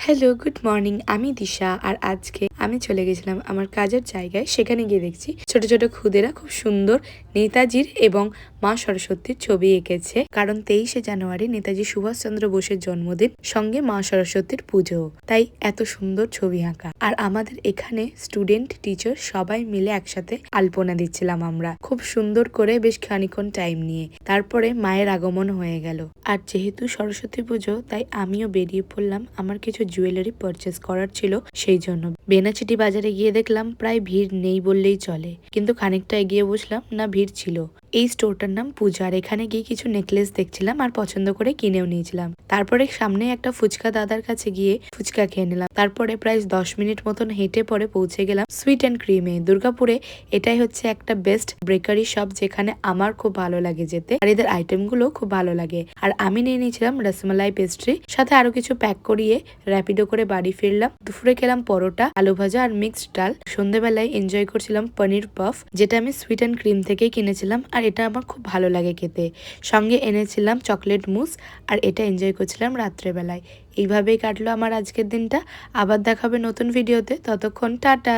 Hello, good morning. আমি দিশা। আর আজকে আমি চলে গেছিলাম আমার কাজের জায়গায়। সেখানে গিয়ে দেখছি ছোট ছোট খুদেরা খুব সুন্দর নেতাজির এবং মা সরস্বতীর ছবি এঁকেছে। কারণ 23শে জানুয়ারি নেতাজি সুভাষচন্দ্র বোসের জন্মদিন, সঙ্গে মা সরস্বতীর পুজো, তাই এত সুন্দর ছবি আঁকা। আর আমাদের এখানে স্টুডেন্ট টিচার সবাই মিলে একসাথে আলপনা দিচ্ছিলাম আমরা, খুব সুন্দর করে বেশ খানিক্ষণ টাইম নিয়ে। তারপরে মায়ের আগমন হয়ে গেল। আর যেহেতু সরস্বতী পুজো, তাই আমিও বেরিয়ে পড়লাম। আমার কিছু জুয়েলারি পারচেস করার ছিল, সেই জন্য বেনাচিটি বাজারে গিয়ে দেখলাম প্রায় ভিড় নেই বললেই চলে, কিন্তু খানিকটা এগিয়ে বসলাম, না ভিড় ছিল। এই স্টোরটার নাম পূজার। এখানে গিয়ে কিছু নেকলেস দেখছিলাম আর পছন্দ করে কিনেও নিয়েছিলাম। তারপরে সামনে একটা ফুচকা দাদার কাছে গিয়ে ফুচকা খেয়ে নিলাম। তারপরে প্রায় 10 মিনিট মতন হেঁটে পরে পৌঁছে গেলাম সুইট অ্যান্ড ক্রিমে দুর্গাপুরে। এটাই হচ্ছে একটা বেস্ট বেকারি শপ, যেখানে আমার খুব ভালো লাগে যেতে, আর এদের আইটেম গুলো খুব ভালো লাগে। আর আমি নিয়ে নিয়েছিলাম রসমালাই পেস্ট্রি, সাথে আরো কিছু প্যাক করিয়ে র্যাপিডো করে বাড়ি ফিরলাম। দুপুরে খেলাম পরোটা, আলু ভাজা আর মিক্সড ডাল। সন্ধ্যেবেলায় এনজয় করছিলাম পনির পাফ, যেটা আমি সুইট অ্যান্ড ক্রিম থেকেই কিনেছিলাম, আর এটা আমার খুব ভালো লাগে খেতে। সঙ্গে এনেছিলাম চকলেট মুস, আর এটা এনজয় করছিলাম রাত্রেবেলায়। এইভাবেই কাটলো আমার আজকের দিনটা। আবার দেখাবে নতুন ভিডিওতে, ততক্ষণ টাটা।